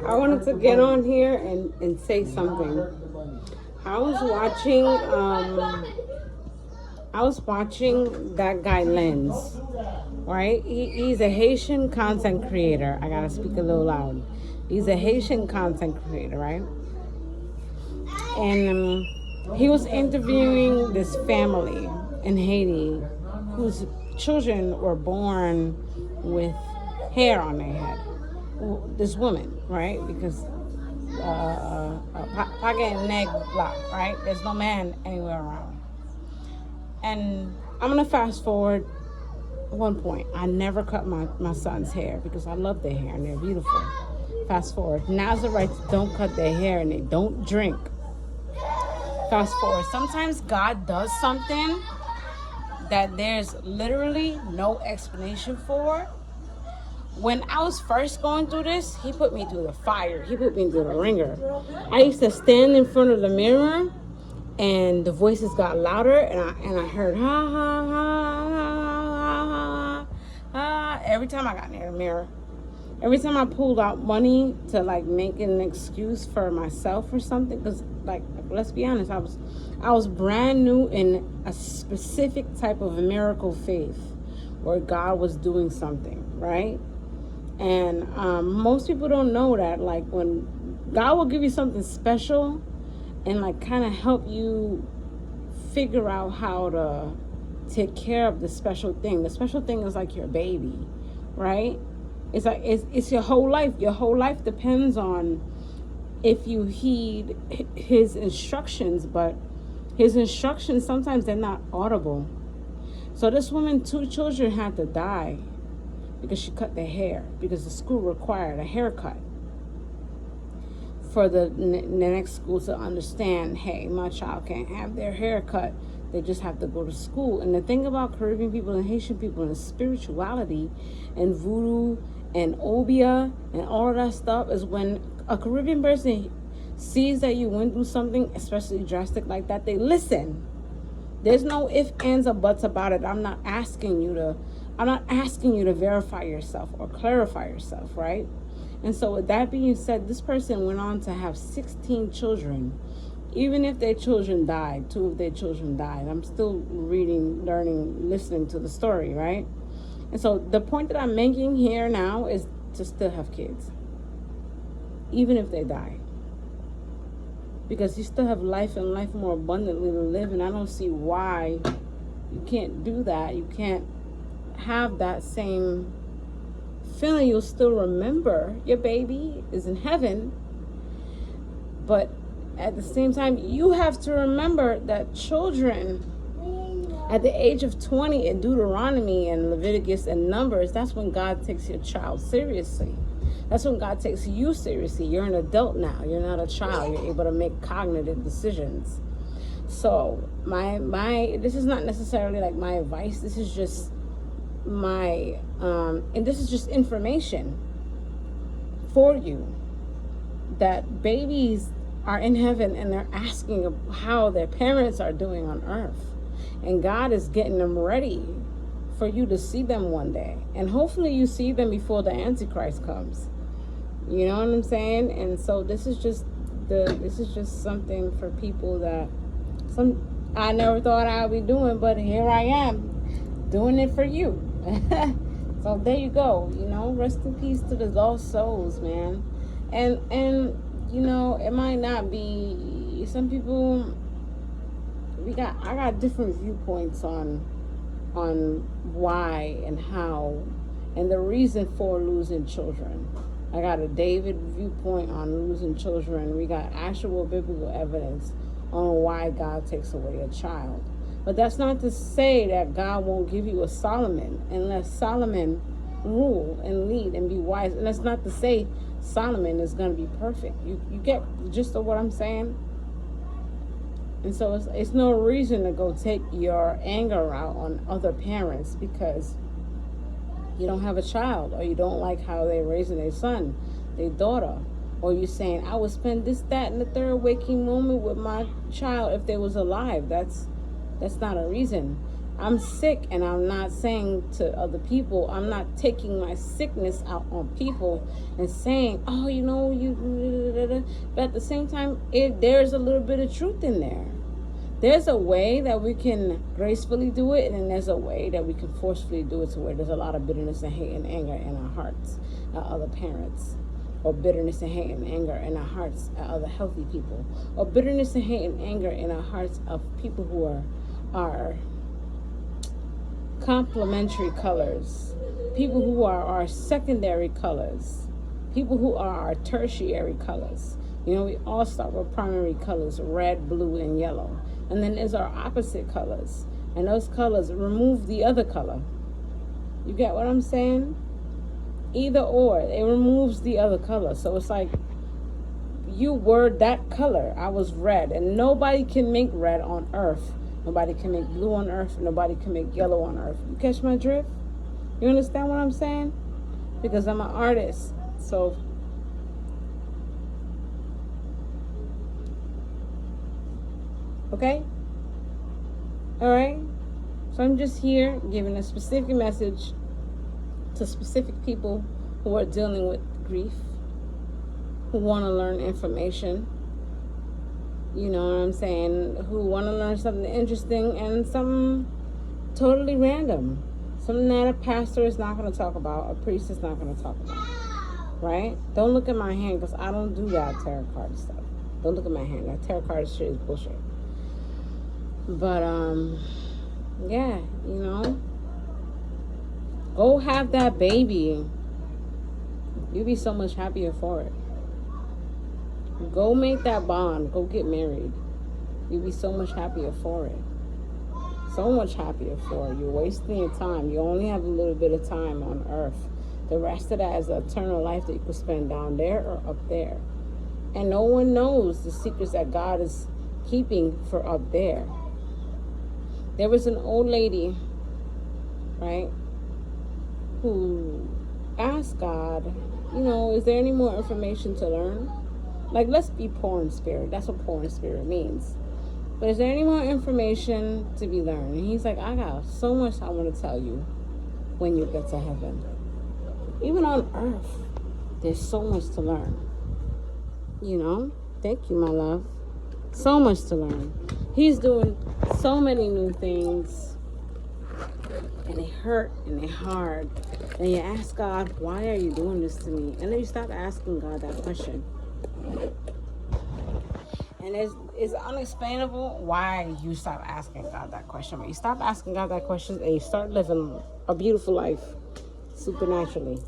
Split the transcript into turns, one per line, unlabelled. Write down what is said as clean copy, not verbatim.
I wanted to get on here and say something. I was watching that guy Lens, right? He's a Haitian content creator. I gotta speak a little loud. He's a Haitian content creator, right? And he was interviewing this family in Haiti whose children were born with hair on their head. This woman, right? Because Paga Neg Block, right? There's no man anywhere around. And I'm gonna fast forward one point. I never cut my son's hair because I love their hair and they're beautiful. Fast forward. Nazarites don't cut their hair and they don't drink. Fast forward. Sometimes God does something that there's literally no explanation for. When I was first going through this, he put me through the fire. He put me through the ringer. I used to stand in front of the mirror and the voices got louder and I heard ha ha ha ha ha ha every time I got near the mirror. Every time I pulled out money to like make an excuse for myself or something, because like let's be honest, I was brand new in a specific type of miracle faith where God was doing something, right? And most people don't know that, like when God will give you something special and like kind of help you figure out how to take care of the special thing. The special thing is like your baby, right? It's like it's your whole life. Your whole life depends on if you heed his instructions, but his instructions sometimes they're not audible. So this woman, 2 children had to die because she cut their hair because the school required a haircut for the next school to understand, hey, my child can't have their hair cut. They just have to go to school. And the thing about Caribbean people and Haitian people and spirituality and voodoo and obia and all of that stuff is when a Caribbean person sees that you went through something, especially drastic like that, they listen. There's no ifs, ands, or buts about it. I'm not asking you to verify yourself or clarify yourself, right? And so with that being said, this person went on to have 16 children. Even if their children died, 2 of their children died. I'm still reading, learning, listening to the story, right? And so the point that I'm making here now is to still have kids, even if they die. Because you still have life and life more abundantly to live, and I don't see why you can't do that. You can't have that same feeling. You'll still remember your baby is in heaven, but at the same time, you have to remember that children at the age of 20 in Deuteronomy and Leviticus and Numbers, that's when God takes your child seriously. That's when God takes you seriously. You're an adult now. You're not a child. You're able to make cognitive decisions. So my this is not necessarily like my advice. This is just my and this is just information for you that babies are in heaven and they're asking how their parents are doing on earth, and God is getting them ready for you to see them one day, and hopefully you see them before the Antichrist comes. You know what I'm saying? And so this is just something for people that I never thought I would be doing, but here I am doing it for you. So there you go. You know, rest in peace to the lost souls, man. And you know, it might not be some people. I got different viewpoints on why and how and the reason for losing children. I got a David viewpoint on losing children. We got actual biblical evidence on why God takes away a child. But that's not to say that God won't give you a Solomon unless Solomon rule and lead and be wise. And that's not to say Solomon is going to be perfect. You get the gist of what I'm saying? And so it's no reason to go take your anger out on other parents because you don't have a child, or you don't like how they're raising their son, their daughter, or you're saying, I would spend this, that, and the third waking moment with my child if they was alive. That's not a reason. I'm sick, and I'm not saying to other people, I'm not taking my sickness out on people and saying, oh, you know, you, but at the same time, there's a little bit of truth in there. There's a way that we can gracefully do it, and then there's a way that we can forcefully do it to where there's a lot of bitterness and hate and anger in our hearts at other parents, or bitterness and hate and anger in our hearts at other healthy people, or bitterness and hate and anger in our hearts of people who are complementary colors, people who are our secondary colors, people who are our tertiary colors. You know, we all start with primary colors, red, blue, and yellow. And then there's our opposite colors. And those colors remove the other color. You get what I'm saying? Either or, it removes the other color. So it's like, you were that color. I was red. And nobody can make red on earth. Nobody can make blue on earth. Nobody can make yellow on earth. You catch my drift? You understand what I'm saying? Because I'm an artist. So okay? All right? So I'm just here giving a specific message to specific people who are dealing with grief, who want to learn information, you know what I'm saying, who want to learn something interesting and something totally random, something that a pastor is not going to talk about, a priest is not going to talk about, right? Don't look at my hand, because I don't do that tarot card stuff. Don't look at my hand. That tarot card shit is bullshit. But yeah, you know, go have that baby. You'll be so much happier for it. Go make that bond. Go get married. You'll be so much happier for it. So much happier for it. You're wasting your time. You only have a little bit of time on earth. The rest of that is an eternal life that you could spend down there or up there. And no one knows the secrets that God is keeping for up there. There was an old lady, right, who asked God, you know, is there any more information to learn? Like, let's be poor in spirit. That's what poor in spirit means. But is there any more information to be learned? And he's like, I got so much I want to tell you when you get to heaven. Even on earth, there's so much to learn. You know? Thank you, my love. So much to learn. He's doing so many new things. And they hurt and they hard. And you ask God, why are you doing this to me? And then you stop asking God that question. And it's unexplainable why you stop asking God that question. But you stop asking God that question and you start living a beautiful life supernaturally.